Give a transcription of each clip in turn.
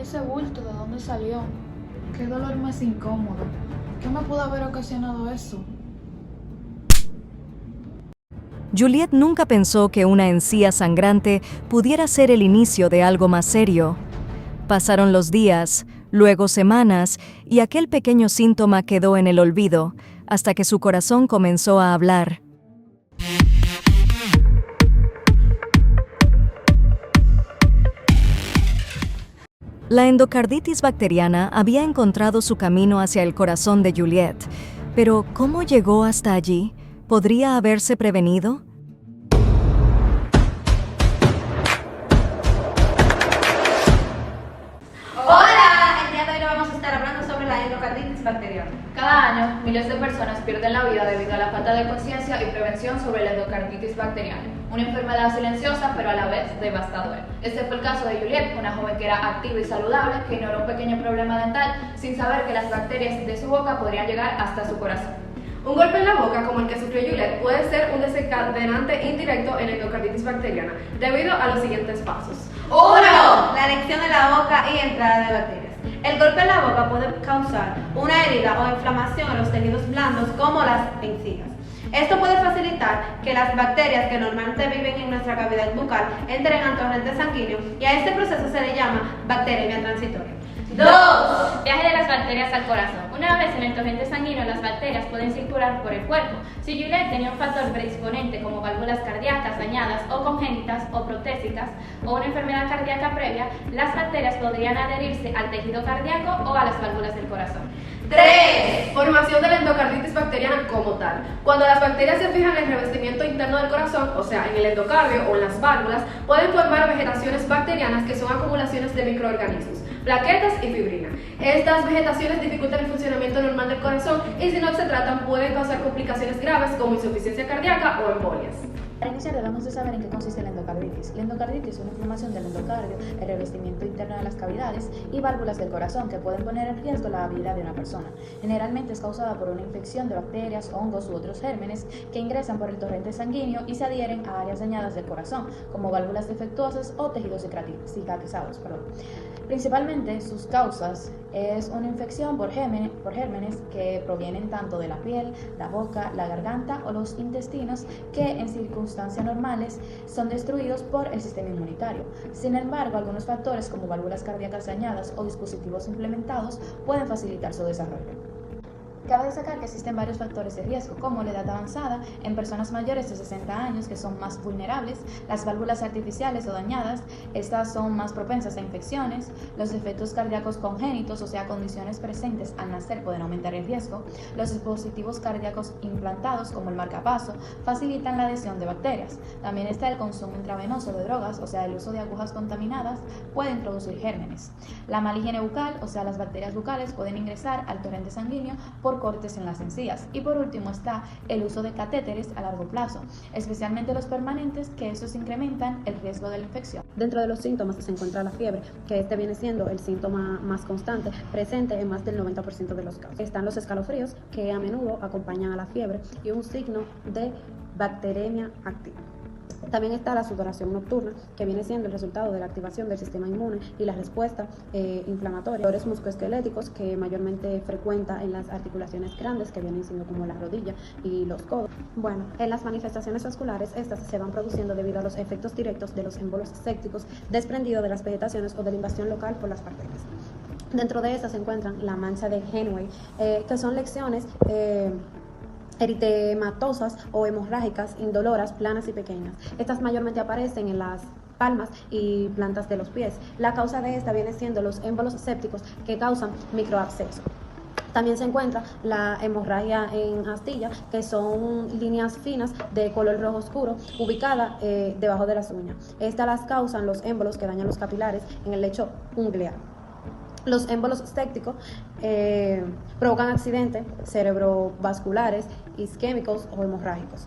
ese bulto? ¿De dónde salió? Qué dolor más incómodo. ¿Qué me pudo haber ocasionado eso? Juliette nunca pensó que una encía sangrante pudiera ser el inicio de algo más serio. Pasaron los días, luego semanas, y aquel pequeño síntoma quedó en el olvido, hasta que su corazón comenzó a hablar. La endocarditis bacteriana había encontrado su camino hacia el corazón de Juliette, pero ¿cómo llegó hasta allí? ¿Podría haberse prevenido? Hola, el día de hoy vamos a estar hablando sobre la endocarditis bacteriana. Cada año, miles de personas pierden la vida debido a la falta de conciencia y prevención sobre la endocarditis bacteriana, una enfermedad silenciosa pero a la vez devastadora. Este fue el caso de Juliette, una joven que era activa y saludable, que ignoró un pequeño problema dental sin saber que las bacterias de su boca podrían llegar hasta su corazón. Un golpe en la boca como el que sufrió Juliette puede ser un desencadenante indirecto en la endocarditis bacteriana debido a los siguientes pasos. 1. La erección de la boca y entrada de bacterias. El golpe en la boca puede causar una herida o inflamación en los tejidos blandos como las encías. Esto puede facilitar que las bacterias que normalmente viven en nuestra cavidad bucal entren al torrente sanguíneo y a este proceso se le llama bacteremia transitoria. 2. Viaje de las bacterias al corazón. Una vez en el torrente sanguíneo, las bacterias pueden circular por el cuerpo. Si Juliette tenía un factor predisponente como válvulas cardíacas dañadas o congénitas o protésicas o una enfermedad cardíaca previa, las bacterias podrían adherirse al tejido cardíaco o a las válvulas del corazón. 3. Formación de la endocarditis bacteriana como tal. Cuando las bacterias se fijan en el revestimiento interno del corazón, o sea, en el endocardio o en las válvulas, pueden formar vegetaciones bacterianas que son acumulaciones de microorganismos, plaquetas y fibrina. Estas vegetaciones dificultan el funcionamiento normal del corazón y si no se tratan pueden causar complicaciones graves como insuficiencia cardíaca o embolias. Para iniciar debemos de saber en qué consiste la endocarditis. La endocarditis es una inflamación del endocardio, el revestimiento interno de las cavidades y válvulas del corazón que pueden poner en riesgo la vida de una persona. Generalmente es causada por una infección de bacterias, hongos u otros gérmenes que ingresan por el torrente sanguíneo y se adhieren a áreas dañadas del corazón, como válvulas defectuosas o tejidos cicatrizados. Principalmente sus causas es una infección por gérmenes que provienen tanto de la piel, la boca, la garganta o los intestinos que en circunstancias normales son destruidos por el sistema inmunitario. Sin embargo, algunos factores como válvulas cardíacas dañadas o dispositivos implementados pueden facilitar su desarrollo. Cabe destacar que existen varios factores de riesgo, como la edad avanzada, en personas mayores de 60 años que son más vulnerables, las válvulas artificiales o dañadas, estas son más propensas a infecciones, los defectos cardíacos congénitos, o sea, condiciones presentes al nacer pueden aumentar el riesgo, los dispositivos cardíacos implantados, como el marcapaso, facilitan la adhesión de bacterias. También está el consumo intravenoso de drogas, o sea, el uso de agujas contaminadas, puede introducir gérmenes. La mala higiene bucal, o sea, las bacterias bucales pueden ingresar al torrente sanguíneo por cortes en las encías. Y por último está el uso de catéteres a largo plazo, especialmente los permanentes, que estos incrementan el riesgo de la infección. Dentro de los síntomas se encuentra la fiebre, que este viene siendo el síntoma más constante, presente en más del 90% de los casos. Están los escalofríos, que a menudo acompañan a la fiebre, y un signo de bacteremia activa. También está la sudoración nocturna, que viene siendo el resultado de la activación del sistema inmune y la respuesta inflamatoria. Dolores musculoesqueléticos, que mayormente frecuenta en las articulaciones grandes, que vienen siendo como la rodilla y los codos. Bueno, en las manifestaciones vasculares, estas se van produciendo debido a los efectos directos de los émbolos sépticos desprendidos de las vegetaciones o de la invasión local por las bacterias. Dentro de estas se encuentran la mancha de Henway, que son lesiones eritematosas o hemorrágicas, indoloras, planas y pequeñas. Estas mayormente aparecen en las palmas y plantas de los pies. La causa de esta viene siendo los émbolos sépticos que causan microabscesos. También se encuentra la hemorragia en astilla, que son líneas finas de color rojo oscuro ubicadas debajo de las uñas. Estas las causan los émbolos que dañan los capilares en el lecho unguear. Los émbolos sépticos provocan accidentes cerebrovasculares, isquémicos o hemorrágicos.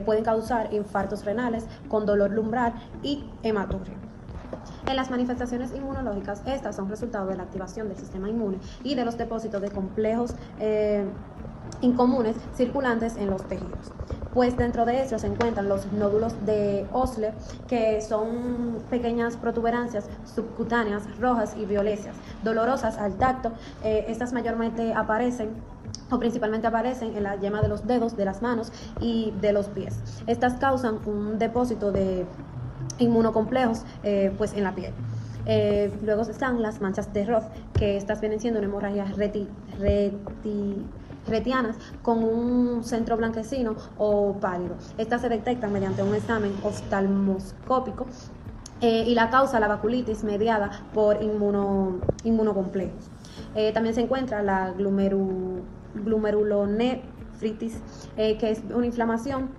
Pueden causar infartos renales con dolor lumbar y hematuria. En las manifestaciones inmunológicas, estas son resultado de la activación del sistema inmune y de los depósitos de complejos incomunes circulantes en los tejidos. pues dentro de ellos se encuentran los nódulos de Osler, que son pequeñas protuberancias subcutáneas rojas y violáceas, dolorosas al tacto. Estas mayormente aparecen o principalmente aparecen en la yema de los dedos, de las manos y de los pies. Estas causan un depósito de inmunocomplejos pues en la piel. Luego están las manchas de Roth, que estas vienen siendo una hemorragia retianas con un centro blanquecino o pálido. Estas se detectan mediante un examen oftalmoscópico y la causa la vaculitis mediada por inmunocomplejos. También se encuentra la glomerulonefritis, que es una inflamación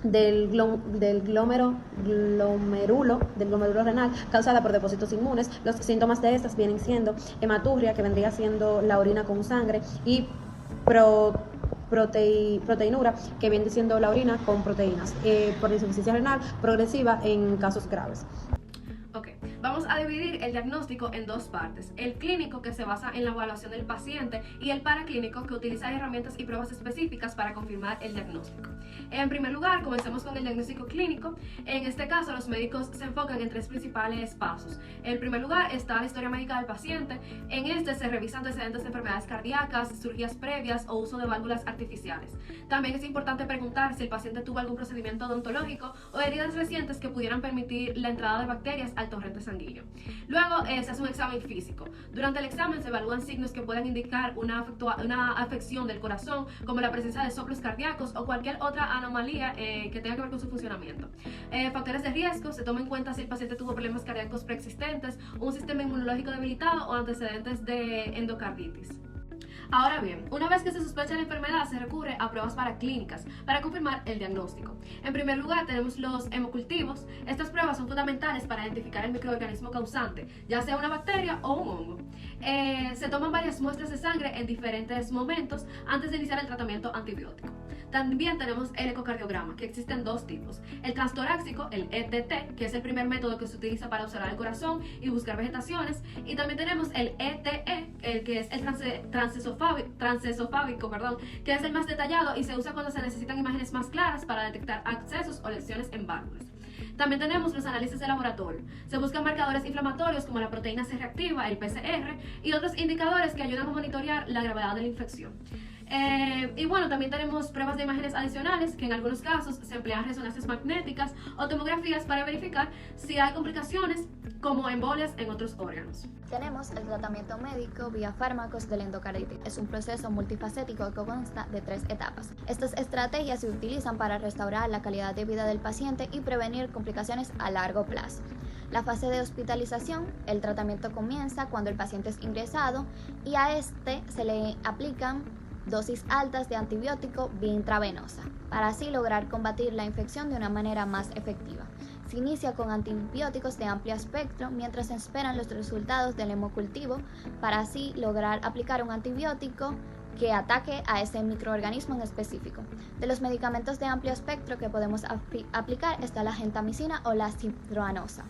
del glomérulo renal causada por depósitos inmunes. Los síntomas de estas vienen siendo hematurria, que vendría siendo la orina con sangre, y proteinura, que viene siendo la orina con proteínas, por insuficiencia renal progresiva en casos graves. Ok, vamos a dividir el diagnóstico en dos partes: el clínico, que se basa en la evaluación del paciente, y el paraclínico, que utiliza herramientas y pruebas específicas para confirmar el diagnóstico. En primer lugar, comencemos con el diagnóstico clínico. En este caso, los médicos se enfocan en tres principales pasos. En primer lugar está la historia médica del paciente. En este se revisan antecedentes de enfermedades cardíacas, cirugías previas o uso de válvulas artificiales. También es importante preguntar si el paciente tuvo algún procedimiento odontológico o heridas recientes que pudieran permitir la entrada de bacterias al torrente sanguíneo. Luego se hace un examen físico. Durante el examen se evalúan signos que puedan indicar una afección del corazón, como la presencia de soplos cardíacos o cualquier otra anomalía que tenga que ver con su funcionamiento. Factores de riesgo: se toma en cuenta si el paciente tuvo problemas cardíacos preexistentes, un sistema inmunológico debilitado o antecedentes de endocarditis. Ahora bien, una vez que se sospecha la enfermedad, se recurre a pruebas paraclínicas para confirmar el diagnóstico. En primer lugar tenemos los hemocultivos. Estas pruebas son fundamentales para identificar el microorganismo causante, ya sea una bacteria o un hongo. Se toman varias muestras de sangre en diferentes momentos antes de iniciar el tratamiento antibiótico. También tenemos el ecocardiograma, que existen dos tipos: el transtorácico, el ETT, que es el primer método que se utiliza para observar el corazón y buscar vegetaciones, y también tenemos el ETE, el que es el transesofágico, que es el más detallado y se usa cuando se necesitan imágenes más claras para detectar abscesos o lesiones en válvulas. También tenemos los análisis de laboratorio. Se buscan marcadores inflamatorios como la proteína C reactiva, el PCR, y otros indicadores que ayudan a monitorear la gravedad de la infección. Y bueno, también tenemos pruebas de imágenes adicionales, que en algunos casos se emplean resonancias magnéticas o tomografías para verificar si hay complicaciones como embolias en otros órganos. Tenemos el tratamiento médico vía fármacos de la endocarditis. Es un proceso multifacético que consta de 3 etapas. Estas estrategias se utilizan para restaurar la calidad de vida del paciente y prevenir complicaciones a largo plazo. La fase de hospitalización: el tratamiento comienza cuando el paciente es ingresado y a este se le aplican dosis altas de antibiótico vía intravenosa, para así lograr combatir la infección de una manera más efectiva. Se inicia con antibióticos de amplio espectro mientras se esperan los resultados del hemocultivo, para así lograr aplicar un antibiótico que ataque a ese microorganismo en específico. De los medicamentos de amplio espectro que podemos aplicar está la gentamicina o la citroanosa.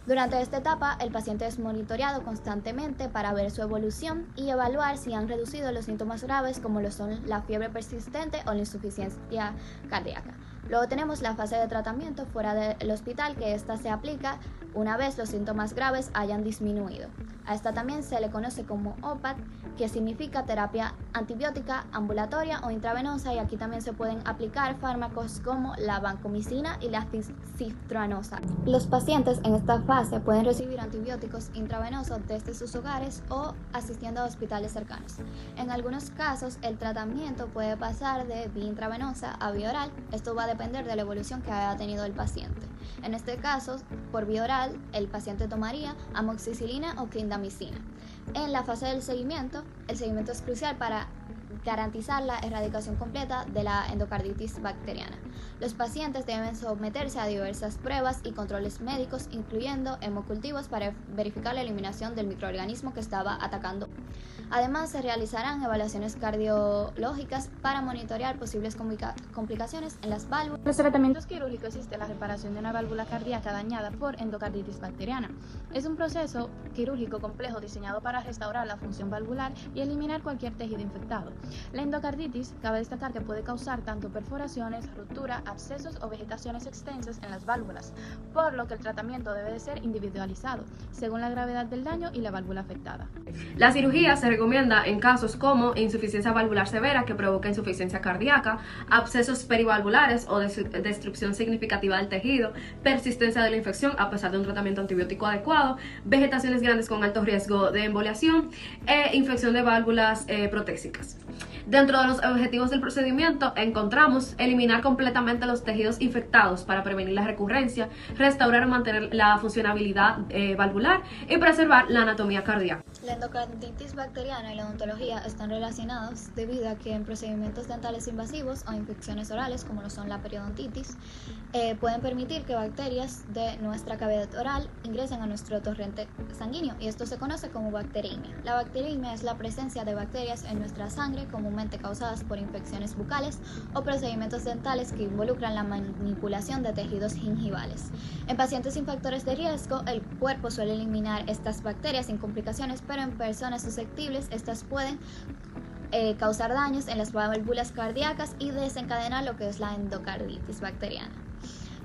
Durante esta etapa, el paciente es monitoreado constantemente para ver su evolución y evaluar si han reducido los síntomas graves, como lo son la fiebre persistente o la insuficiencia cardíaca. Luego tenemos la fase de tratamiento fuera del hospital, que esta se aplica una vez los síntomas graves hayan disminuido. A esta también se le conoce como OPAT, que significa terapia antibiótica ambulatoria o intravenosa, y aquí también se pueden aplicar fármacos como la vancomicina y la citroanosa. Los pacientes en esta fase pueden recibir antibióticos intravenosos desde sus hogares o asistiendo a hospitales cercanos. En algunos casos, el tratamiento puede pasar de vía intravenosa a vía oral. Esto va a depender de la evolución que haya tenido el paciente. En este caso, por vía oral, el paciente tomaría amoxicilina o clindamicina. En la fase del seguimiento, el seguimiento es crucial para garantizar la erradicación completa de la endocarditis bacteriana. Los pacientes deben someterse a diversas pruebas y controles médicos, incluyendo hemocultivos para verificar la eliminación del microorganismo que estaba atacando. Además, se realizarán evaluaciones cardiológicas para monitorear posibles complicaciones en las válvulas. Los tratamientos quirúrgicos existe la reparación de una válvula cardíaca dañada por endocarditis bacteriana. Es un proceso quirúrgico complejo diseñado para restaurar la función valvular y eliminar cualquier tejido infectado. La endocarditis, cabe destacar que puede causar tanto perforaciones, ruptura, abscesos o vegetaciones extensas en las válvulas, por lo que el tratamiento debe de ser individualizado, según la gravedad del daño y la válvula afectada. La cirugía se recomienda en casos como insuficiencia valvular severa que provoca insuficiencia cardíaca, abscesos perivalvulares o destrucción significativa del tejido, persistencia de la infección a pesar de un tratamiento antibiótico adecuado, vegetaciones grandes con alto riesgo de emboliación e infección de válvulas protésicas. Dentro de los objetivos del procedimiento encontramos eliminar completamente los tejidos infectados para prevenir la recurrencia, restaurar o mantener la funcionabilidad valvular y preservar la anatomía cardíaca. La endocarditis bacteriana y la odontología están relacionados debido a que en procedimientos dentales invasivos o infecciones orales, como lo son la periodontitis, pueden permitir que bacterias de nuestra cavidad oral ingresen a nuestro torrente sanguíneo, y esto se conoce como bacteriemia. La bacteriemia es la presencia de bacterias en nuestra sangre, comúnmente causadas por infecciones bucales o procedimientos dentales que involucran la manipulación de tejidos gingivales. En pacientes sin factores de riesgo, el cuerpo suele eliminar estas bacterias sin complicaciones, pero en personas susceptibles, estas pueden causar daños en las válvulas cardíacas y desencadenar lo que es la endocarditis bacteriana.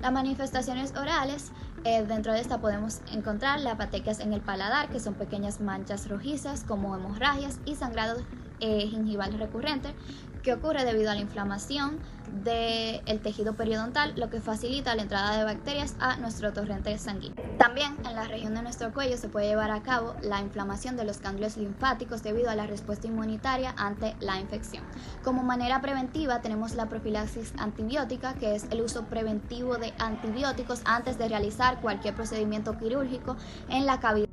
Las manifestaciones orales, dentro de esta podemos encontrar las patequias en el paladar, que son pequeñas manchas rojizas como hemorragias, y sangrado gingival recurrente, que ocurre debido a la inflamación del tejido periodontal, lo que facilita la entrada de bacterias a nuestro torrente sanguíneo. También en la región de nuestro cuello se puede llevar a cabo la inflamación de los ganglios linfáticos debido a la respuesta inmunitaria ante la infección. Como manera preventiva tenemos la profilaxis antibiótica, que es el uso preventivo de antibióticos antes de realizar cualquier procedimiento quirúrgico en la cavidad.